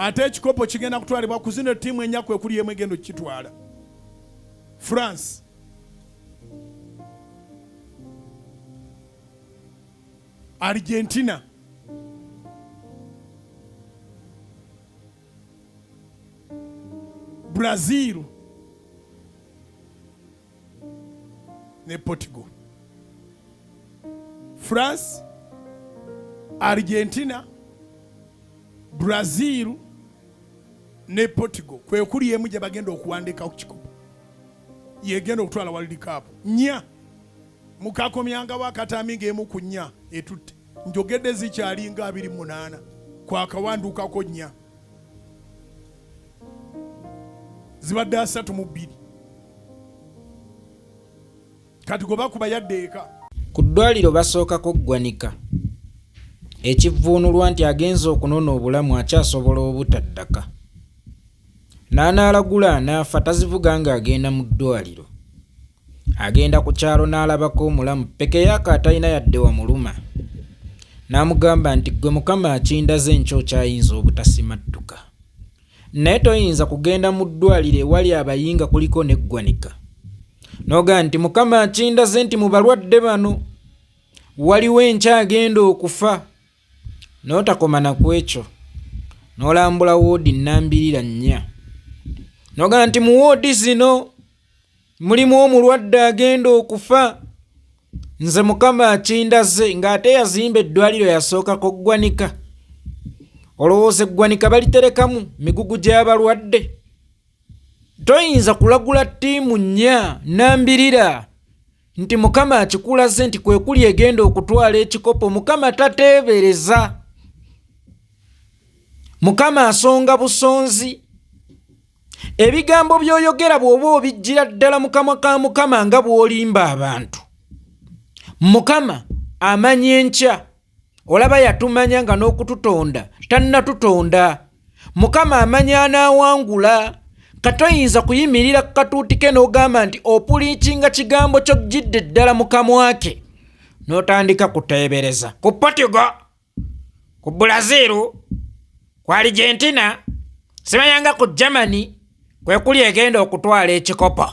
ate ekikopo kigenda kutwalibwa ku zino ttiimu ennyakwe ekuli emu egenda okukitwala. France, Argentina, Brazil ne Portugal. France, Argentina, Brazil ne Portugal kwe kuli emu gye bagenda okuwandika ku kikopo yegenda okutwala World Cup. Nya mukakomyanga wakatami ng'emu ku nnya etutte njogedde zikyalinga 28 kwakawandukako nnya zibadde 32 kati goba kuba yaddeeka ku ddwaliro basookako ggwanika ekivvuunulwa nti agenza okunona obulamu akyasobola obutaddaka n'anaalagula anaafa tazivuga ng'agenda mu ddwaliro agenda ku kyalo n'alabako omulamu pekeyaaka atalina yadde wamuluma n'amugamba nti gwe Mukama akindaze nkyo kyayinza obutasimattuka naye toyinza kugenda mu ddwaliro ewali abayinga kuliko n'eggwanika n'ogaa nti Mukama akindaze nti mu balwadde bano waliwo enkyagenda okufa n'otakoma naku ekyo n'olambula woodi nnambirira nnya n'ogaa nti mu woodi zino mulimu omulwadde agenda okufa nze Mukama akindaze ng'ate yazimba eddwaliro yasookako ggwanika olowooza eggwanika baliterekamu migugu gy'abalwadde toyinza kulagula ttiimu nnya nnambirira nti Mukama akikulaze nti kwe kuli egenda okutwala ekikopo. Mukama tateebereza, Mukama asonga busonzi. Ebigambo by'oyogera bw'oba obijjira ddala mu kamwa ka Mukama nga bw'olimba abantu. Mukama amanya enkya, olaba yatumanya nga n'okututonda tannatutonda. Mukama amanya anaawangula. Katoyinza kuyimirira ku katuuti ke n'ogamba nti opuliikinga kigambo ky'ojjidde ddala mu kamwa ke n'otandika kuteebereza. Ku Portugal, ku Brazil, ku Argentina, simanyanga ku Germany kwe kuli egenda okutwala ekikopo.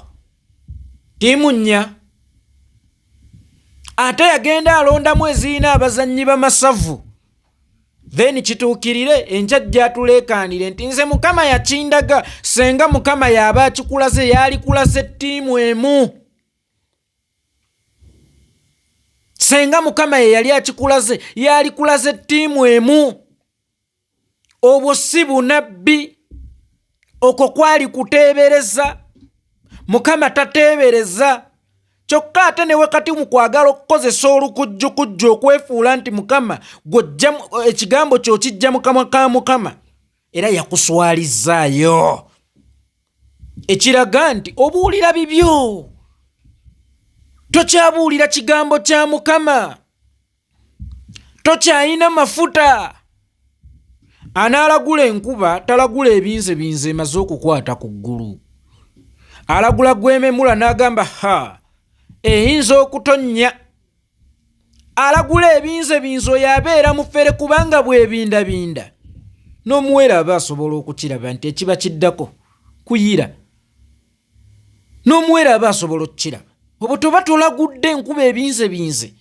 Ttiimu nnya. Ate yagenda alondamu ezirina abazannyi b'amasavu. Then kituukirire enjajja atuleekaanire nti nze Mukama yakindaga, senga Mukama yaba akikulaze yali kulaze ttiimu emu. Senga Mukama ye yali akikulaze yali kulaze ttiimu emu. Obwo si bunabbi, okwo kwali kuteebereza. Mukama tateebereza. Kyokka ate ne wakati mu kwagala okukozesa olukujjukujju okwefuula nti Mukama gw'ojja ekigambo kyo kijja mu kamwa ka Mukama era yakuswalizzaayo. Ekiraga nti obuulira bibyo, tokyabuulira kigambo kya Mukama, tokyayina mafuta. Anaalagula enkuba talagula ebinzebinze emaze okukwata ku ggulu. Alagula gwememula n'agamba ha eyinza okutonnya. Alagula ebinzebinze oyo abeera mufere kubanga bwebindabinda n'omuwera aba asobola okukiraba nti ekiba kiddako kuyira. N'omuwera aba asobola okukiraba. Obwo toba tolagudde enkuba ebinzebinze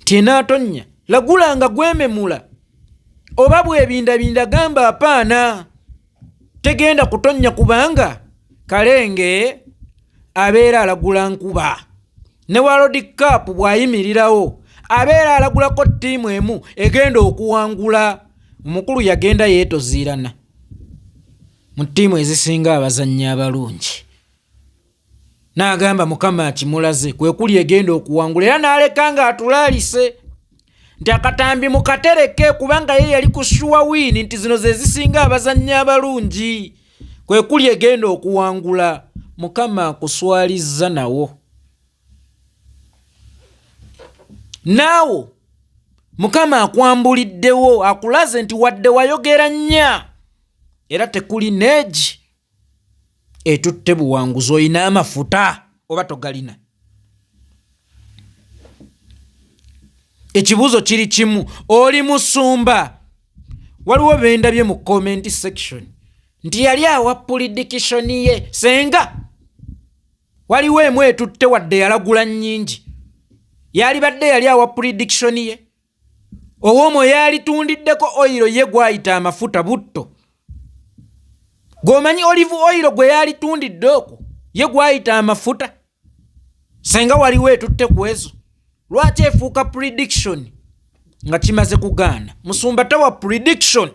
tyenaatonnya. Lagula nga gwememula. Oba bwebindabinda gamba apaana tegenda kutonnya kubanga kalenge abeera alagula nkuba. Ne World Cup bwayimirirawo abeera alagulako ttiimu emu egenda okuwangula. Omukulu yagenda yeetoziirana mu ttiimu ezisinga abazannyi abalungi. N'agamba Mukama akimulaze kwe kuli egenda okuwangula era n'aleka nga atulaalise nti akatambi mukatereke kubanga ye yali ku sure win nti zino ze zisinga abazannyi abalungi. Kwe kuli egenda okuwangula. Mukama akuswalizza nawo. Naawo Mukama akwambuliddewo akulaze nti wadde wayogera nnya era tekuli neegi etutte buwanguzi oyina amafuta oba togalina. Ekibuuzo kiri kimu, oli musumba waliwo bendabye mu comment section nti yali awa prediction ye senga waliwo emu etutte wadde yalagula nnyingi yali badde yali awa prediction ye ow'omwo yalitundiddeko oyiro ye gwayita amafuta butto gwomanyi olive oyiro gwe yalitundidde okwo ye gwayita amafuta senga waliwo etutte ku ezo lwaki efuuka prediction nga kimaze kugaana musumba tawa prediction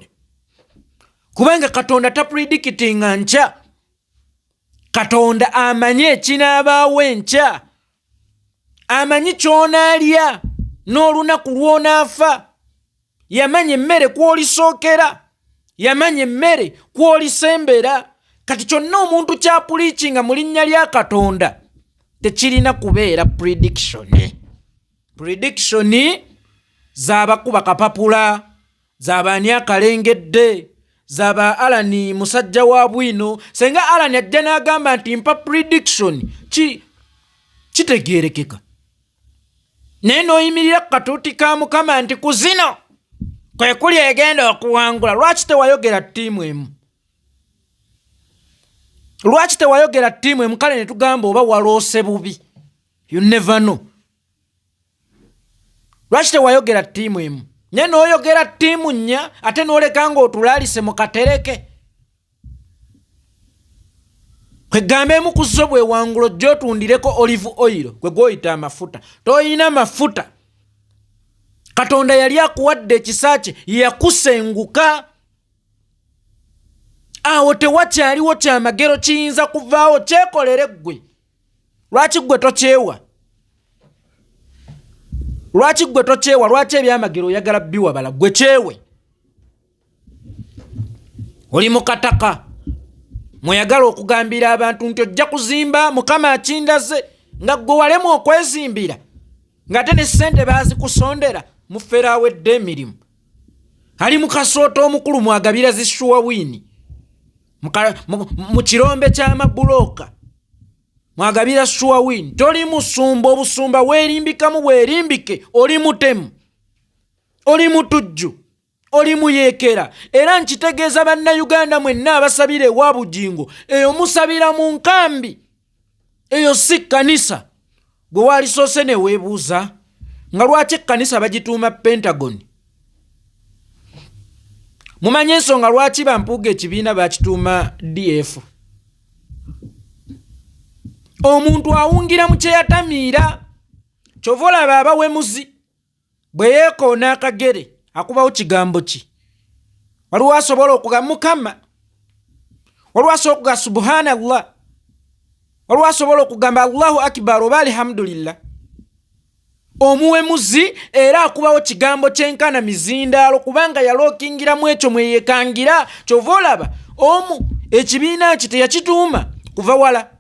kubanga katonda tapredikitinga nkya katonda amanyi ekinaabaawo enkya amanyi ky'onaalya n'olunaku lw'onaafa yamanya emmere kw'olisookera yamanya emmere kw'olisembera kati kyonna omuntu kyapuliikinga mu linnya lya katonda tekirina kubeera prediction z'abakuba kapapula z'abaani akalengedde zaba Alani musajja wa bwino senga Alani ajja n'agamba nti mpa prediction kitegeerekeka naye n'oyimirira katuuti ka Mukama nti ku zino kwe kuli egenda okuwangula lwaki tewayogera ttiimu emu kale ne tugamba oba waloose bubi you never know lwaki tewayogera ttiimu emu nye n'oyogera ttiimu nnya ate n'oleka ng'otulaalise mu katereke kwegambe emu ku zo bwewangulo gy'otundireko olive oil gwe gw'oyita amafuta toyina mafuta katonda yali akuwadde ekisa kye yakusenguka awo tewakyaliwo kyamagero kiyinza kuvaawo kyekolere ggwe lwaki ggwe tokyewa lwaki ebyamagero oyagala biwabala gwe kyewe oli mu kataka mweyagala okugambira abantu nti ojja kuzimba Mukama akindaze nga ggwe walemu okwezimbira ng'ate ne ssente baazikusondera mufera awedde emirimu ali mu kasooto omukulu mwagabira zishuwa wiini mu kirombe ky'amabulooka mwagabira shuwa wiini toli musumba obusumba weerimbikamu bwerimbike oli mutemu oli mutujju oli muyeekera era nkitegeeza bannayuganda mwenna abasabira ewa bugingo eyo musabira mu nkambi eyo si kkanisa gwe waalisoose ne weebuuza nga lwaki ekkanisa bagituuma Pentagon mumanye ensonga lwaki bampuuga ekibiina bakituuma DF omuntu awungira mu kye yatamiira kyova olaba abawemuzi bwe yeekoona akagere akubawo kigambo ki waliwo asobola okugamba Mukama waliwo asobola okugamba subhanallah waliwo asobola okugamba Allahu akbar oba alhamdulillah omuwemuzi era akubawo kigambo kyenkana mizindaalo kubanga yalookingiramu ekyo mweyekangira kyova olaba omu ekibiina kye teyakituuma kuva wala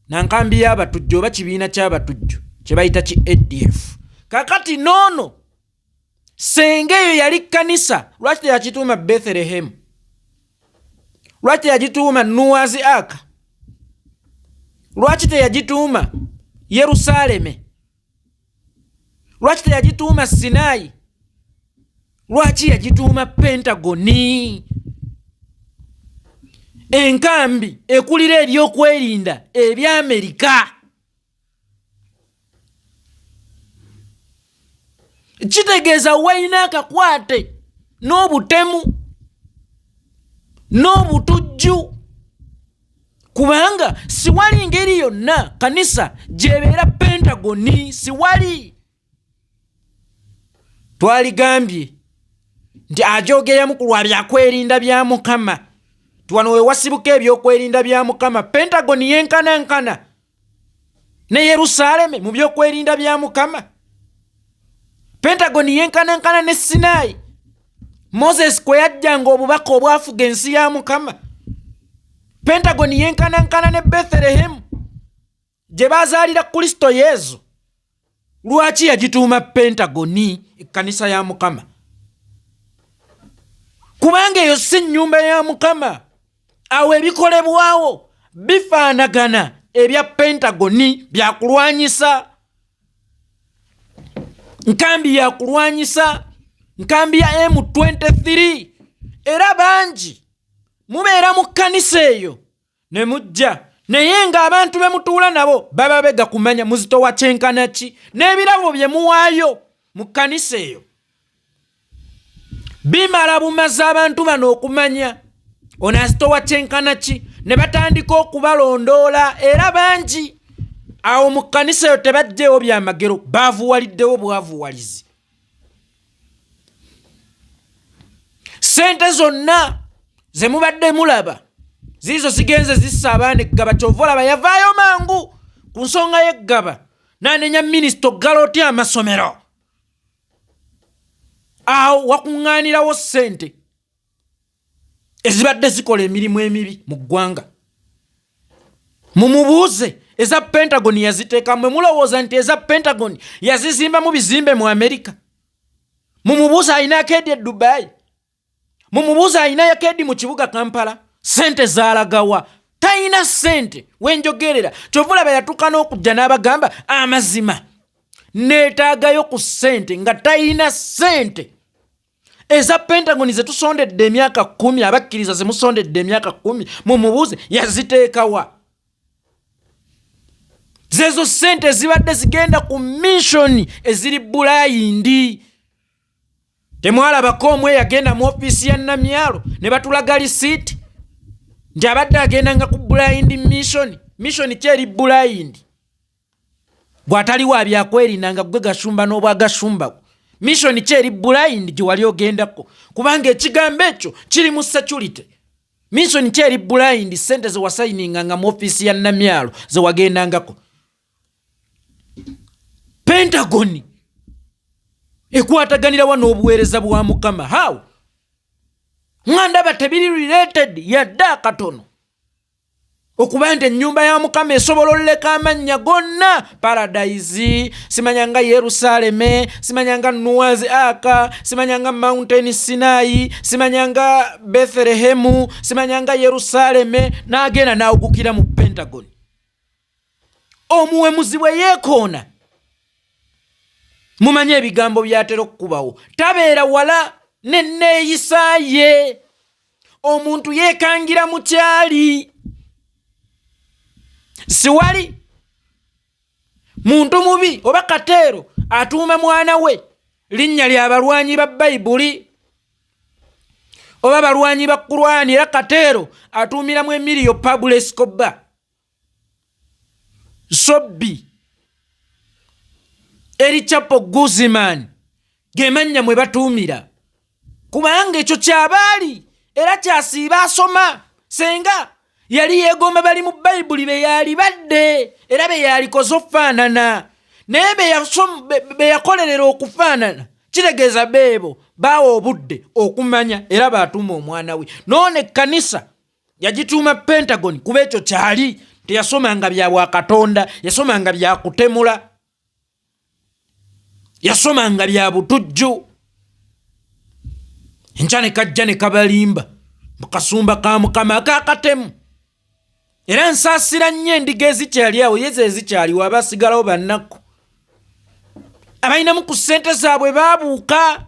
nankambi y'abatujju oba kibiina ky'abatujju kye bayita ki ADF kakati noono senga eyo yali kkanisa lwaki teyakituuma Bethlehem lwaki teyagituuma Noah's Ark lwaki teyagituuma Yerusaaleme lwaki teyagituuma Sinai lwaki yagituuma Pentagoni enkambi ekulira ebyokwerinda eby'Amerika kitegeeza wayina akakwate n'obutemu n'obutujju kubanga siwali ngeri yonna kanisa gyebeera Pentagoni siwali twaligambye nti ajogeremu ku lwa byakwerinda bya Mukama tuwano we wasibuka ebyokwerinda bya Mukama Pentagoni yenkanankana ne Yerusaaleme mu byokwerinda bya Mukama Pentagoni yenkanankana ne Sinai Moses kwe yajjanga obubaka obwafuga ensi ya Mukama Pentagoni yenkanankana ne Bethlehem gye bazaalira Kristo Yesu lwaki yagituuma Pentagoni ekkanisa ya Mukama kubanga eyo si nnyumba ya Mukama awo ebikolebwawo bifaanagana ebya Pentagoni byakulwanyisa nkambi yakulwanyisa nkambi ya M23 era bangi mubeera mu kkanisa eyo ne mujja naye ng'abantu be mutuula nabo baba bega kumanya muzitowa kyenkana ki n'ebirabo bye muwaayo mu kkanisa eyo bimala bumaze abantu bano okumanya ono azitowa kyenkana ki ne batandika okubalondoola era bangi awo mu kkanisa eyo tebajjeewo byamagero baavuwaliddewo bwavuwalizi. Sente zonna ze mubadde mulaba ziizo zigenze zissa abaana eggaba kyova olaba yavaayo mangu ku nsonga y'eggaba n'anenya minisita oggala otya amasomero. Awo wakuŋŋaanirawo ssente ezibadde zikola emirimu emibi mu ggwanga. Mumubuuze eza Pentagon yaziteekamu mwe mulowooza nti eza Pentagon yazizimba mu bizimbe mu Amerika? Mumubuuze alina akeedi e Dubai? Mumubuuze alina akeedi mu kibuga Kampala? Sente zaalagawa? Tayina sente wenjogerera kyova olaba yatuuka n'okujja n'abagamba amazima neetaagayo ku sente nga tayina sente. Eza Pentagon ze tusondedde emyaka 10 abakkiriza ze musondedde emyaka 10 mumubuuze yaziteekawa? Zezo sente zibadde zigenda ku mission eziri Bulayindi. Temwalabako omwe yagenda mu ofiisi ya Namyalo ne batulaga lisiiti nti abadde agenda nga ku Bulayindi mission kyeri Bulayindi. Bw'ataliwo abyakwerinanga gwe gashumba n'obwagashumba. Mission kyeri Bulayindi gye wali ogendako kubanga ekigambo ekyo kiri mu security. Mission kyeri Bulayindi sente ze wasayininga nga mu ofiisi ya Namyalo ze wagendangako. Pentagon ekwataganira wano obuweereza bwa Mukama. How? Ngandaba tebiri related yadda katono okuba nti ennyumba ya Mukama esobola oleka amannya gonna Paradise, simanyanga Yerusaleme, simanyanga Nuazi Aka, simanyanga Mountain Sinai, simanyanga Bethlehemu, simanyanga Yerusaleme, n'agenda n'awugukira mu Pentagon. Omuwemuzi bwe yeekoona mumanye ebigambo byatera okukubawo. Tabeera wala nenneeyisaaye. Omuntu yeekangira mu kyali. Siwali muntu mubi oba Katero atuuma mwana we linnya lya balwanyi ba Bayibuli oba balwanyi ba Qur'ani era Katero atuumiramu Emilio Pablo Escobar Sobbi eri Chapo Guzman gemannya mwe batuumira kubanga ekyo kyabaali era kyasiiba asoma senga yali yeegomba bali mu Bayibuli be yali badde era be yalikoze okufaanana naye be yakolerera okufaanana kitegeeza beebo baawa obudde okumanya era baatuuma omwana we. Noone ekkanisa yagituuma Pentagon kuba ekyo kyali teyasomanga bya bwakatonda, yasomanga bya kutemula, yasomanga bya butujju. Enkya ne kajja ne kabalimba mu kasumba ka Mukama akakatemu. Era nsaasira nnyo endiga ezikyali awo yezo ezikyaliwo abasigalawo bannaku abalinamu ku ssente zaabwe baabuuka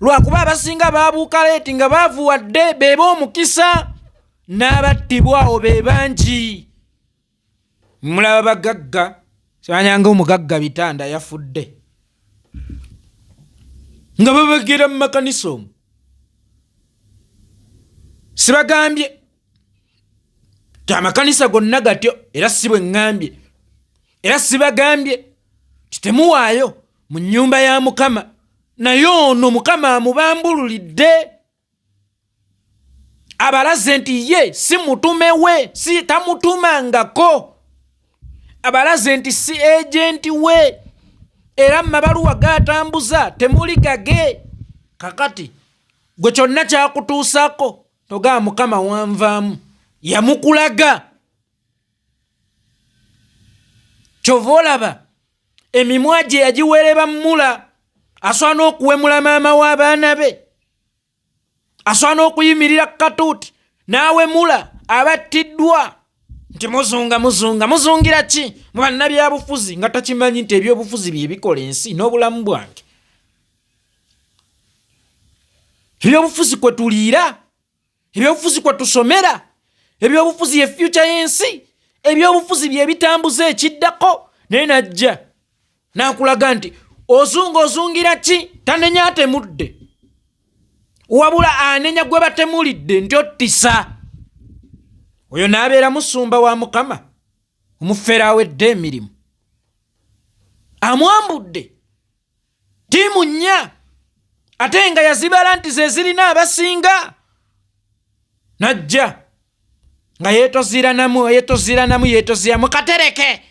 lwakuba abasinga baabuuka leeti nga baavuwadde beeba omukisa n'abattibwa awo be bangi. Mulaba bagagga simanyanga omugagga bitanda yafudde nga babagera mu makanisa omwo. Sibagambye amakanisa gonna gatyo era si bwe ŋŋambye era sibagambye kitemuwaayo mu nnyumba ya Mukama naye ono Mukama amubambululidde abalaze nti ye si mutume we, si tamutumangako. Abalaze nti si agenti we era mabaluwa gatambuza temuli gage. Kakati gwe kyonna kyakutuusako togaa Mukama wanvaamu yamukulaga. Kyova olaba emimwa gye yagiwereba mmula aswana okuwemula maama w'abaana be, aswana okuyimirira katuuti n'awemula abattiddwa nti muzungira ki mu bannabyabufuzi nga takimanyi nti ebyobufuzi bye bikola ensi n'obulamu bwange. ebyobufuzi kwe tuliira, ebyobufuzi kwe tusomera, ebyobufuzi ye future y'ensi, ebyobufuzi bye bitambuza ekiddako. Naye najja n'akulaga nti ozungira ki? Tanenya atemudde, wabula anenya gwe batemulidde nti ottisa. Oyo n'abeera musumba wa Mukama, omufeera awedde emirimu, amwambudde ttiimu nnya, ate nga yazibala nti ze zirina abasinga. Najja nga yeetoziramu katereke,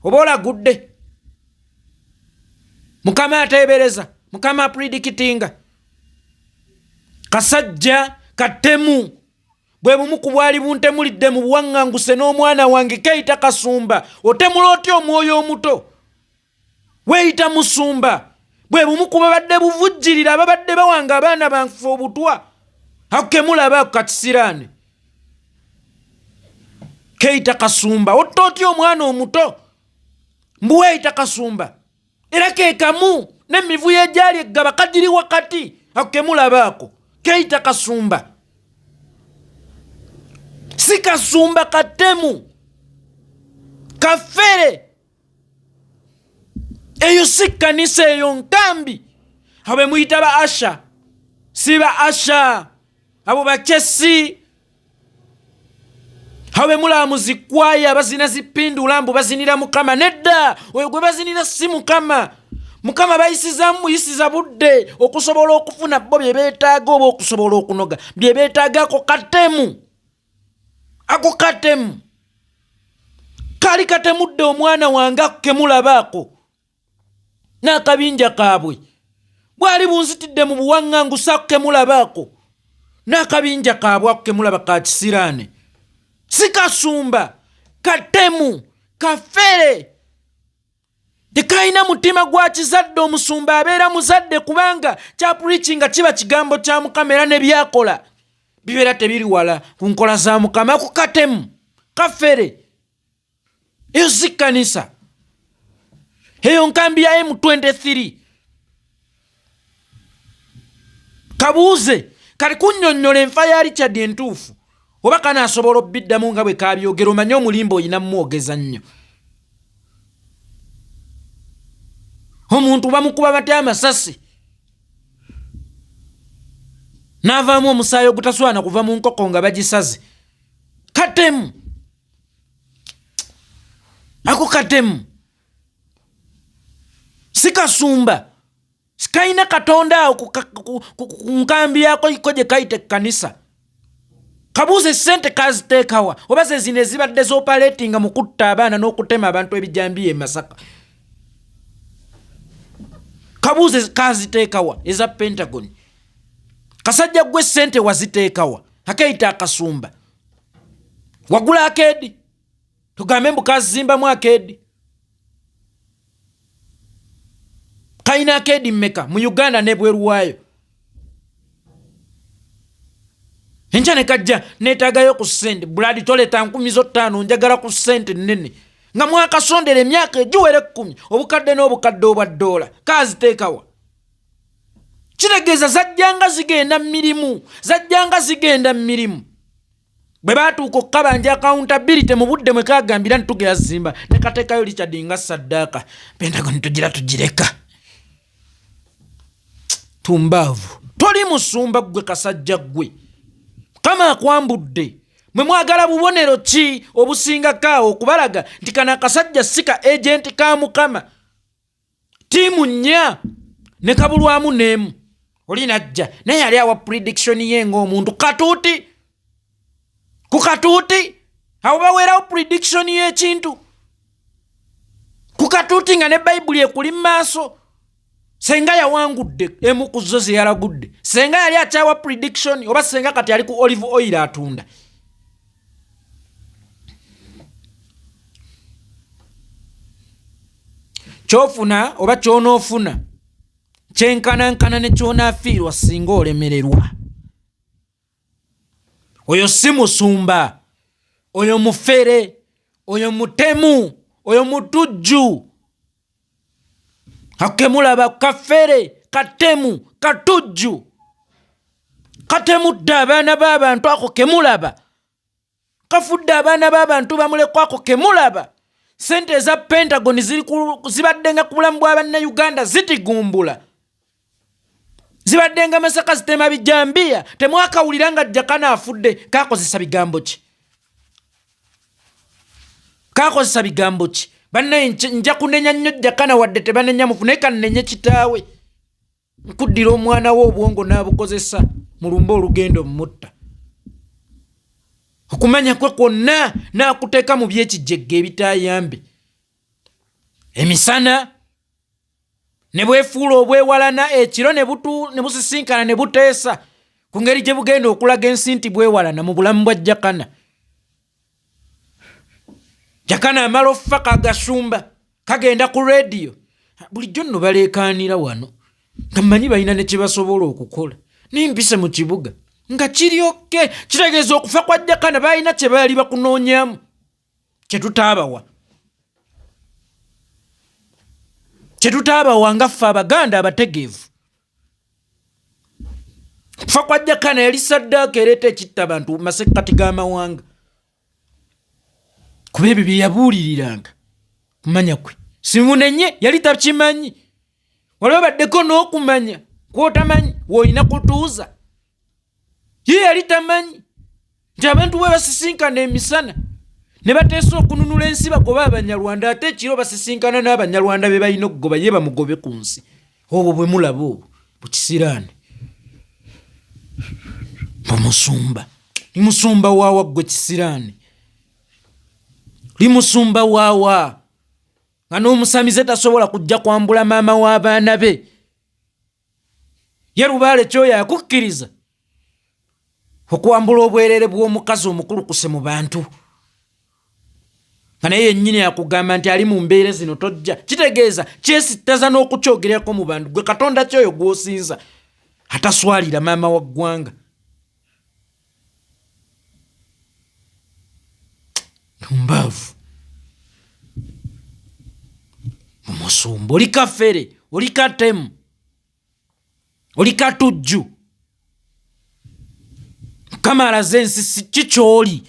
oba olagudde. Mukama ateebereza, Mukama apridikitinga. Kasajja katemu bwe bumu ku bwali buntemulidde mu buwaŋŋanguse n'omwana wange Keita Kasumba. Otemula otya omwoyo omuto? Weeyita musumba. Bwe bumu ku babadde buvujjirira ababadde bawanga abaana banfe obutwa. Akemulaba katisiraane. Keita Kasumba. Otta otya omwana omuto? Mbuweeyita Kasumba. Era keekamu n'emivuyo egyali eggaba kagiri wakati. Akemulabaako. Keita Kasumba. Si Kasumba katemu, kafere. Eyo si kanisa, eyo nkambi. Abe muyita ba Asha, si ba Asha. Abo bakesi. Abe mulamuzi kwaya bazina zipindula mbu bazinira Mukama. Nedda, oyo gwe bazinira si Mukama. Mukama bayisiza budde okusobola okufuna bo bye beetaaga oba okusobola okunoga bye beetaaga. Ako katemu, ako katemu kali katemudde omwana wange akemulabaako n'akabinja kaabwe bwali bunzitidde mu buwaŋŋangusa akemulabaako n'akabinja kaabwe akemulaba ka kisiraane. Si Kasumba, katemu, kafere. Tekayina mutima gwa kizadde. Omusumba abeera muzadde kubanga kya preachinga kiba kigambo kya Mukama era ne byakola bibeera tebiri wala ku nkola za Mukama. Ku katemu, kafere. Eyo si kanisa, eyo nkambi ya M23. Kabuuze kali kunnyonnyola enfa ya Richard entuufu oba kanaasobola obbiddamu nga bwe kabyogera. Omanye omulimba oyina mwogeza nnyo. Omuntu bamukuba batya amasasi n'avaamu omusaayi ogutaswana kuva mu nkoko nga bagisaze. Katemu, ako katemu. Si Kasumba, sikayina Katonda awo ku nkambi yako gye kayita ekkanisa. Kabuuze sente kaziteekawa oba ze zino ezibadde z'opaleetinga mu kutta abaana n'okutema abantu ebijambiya e Masaka. Kabuuze kaziteekawa eza Pentagon. Kasajja gwe sente waziteekawa. Akeita Kasumba. Wagula akeedi. Tugambe mbu kazimbamu akeedi. Kayina akeedi mmeka mu Uganda n'ebweru waayo. Enkya ne kajja neetaagayo ku ssente. Buladi toleta 15,000 njagala ku ssente nnene. Nga mwakasondera emyaka egiwera 10 obukadde n'obukadde obwa $. Kaziteekawa. Kitegeeza zajjanga zigenda mirimu. Bwe baatuuka okukabanja accountability mu budde mwe kagambira ntugera zimba ne kateekayo Richard nga saddaaka. Pentagon tugireka. Tumbaavu. Toli musumba gwe kasajja gwe. Kama akwambudde. Mwe mwagala bubonero ki obusinga kaawo okubalaga nti kana kasajja sika agent ka Mukama. Tiimu nnya ne kabulwamu n'emu. Oli najja naye yali awa prediction ye ng'omuntu katuuti. Ku katuuti awo baweerawo prediction y'ekintu. Ku katuuti nga ne Bayibuli ekuli maaso. Senga yawangudde emu ku zo ze yalagudde. Senga yali akyawa prediction oba senga kati yali ku olive oil atunda. Kyofuna oba kyonoofuna kyenkanankana ne kyonaafiirwa singa olemererwa. Oyo si musumba, oyo mufere, oyo mutemu, oyo mutujju. Akemulaba kafere, katemu, katujju. katemudde abaana b'abantu ako kemulaba kafudde abaana b'abantu bamulekwa ako kemulaba sente eza Pentagon zibadde nga ku bulamu bwa bannayuganda zitigumbula zibadde nga Masaka zitema bijambiya temwakawulira nga Jakana afudde kakozesa bigambo ki bannaye nja kunenya nnyo Jakana wadde tebanenya mufune kannenye kitaawe nkuddira omwana we obwongo n'abukozesa mu lumba olugendo mutta okumanya kwe kwonna n'akuteeka mu byekijjegge ebitaayambe emisana ne bwefuula obwewalana ekiro ne busisinkana ne buteesa ku ngeri gye bugenda okulaga ensi nti bwewalana mu bulamu bwa Jakana. Jakana amala offa kagasumba kagenda ku radio bulijjo nno baleekaanira wano nga mmanyi balina ne kye basobola okukola nimpise mu kibuga nga kiryoke kitegeeza okufa kwa Jakana balina kye baali bakunoonyamu kye tutaabawa nga ffe Abaganda abategeevu. Okufa kwa Jakana yali saddaaka ereeta ekitta abantu mu masekkati g'amawanga kuba ebyo bye yabuuliriranga kumanya kwe simunenye yali takimanyi waliwo baddeko n'okumanya kwotamanyi woolina kutuuza ye yali tamanyi nti abantu bwe basisinkana emisana ne bateesa okununula ensi bagoba Abanyarwanda ate ekiro basisinkana n'Abanyarwanda be balina okugoba ye bamugobe ku nsi obwo bwe mulaba obwo bukisiraane bamusumba ni musumba waawa gwe kisiraane limusumba waawa nga n'omusamize tasobola kujja kwambula maama w'abaana be ye Lubaale kyoyo akukkiriza okwambula obwerere bw'omukazi omukulukuse mu bantu nga naye yennyini akugamba nti ali mu mbeera zino tojja kitegeeza kyesittaza n'okukyogerako mu bantu gwe Katonda kyoyo gw'osinza ataswalira maama wa ggwanga mbaavu omusumba oli kafere oli katemu oli katujju Mukama alaze ensi kikyoli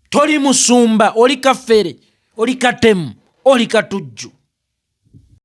toli musumba oli kafere oli katemu oli katujju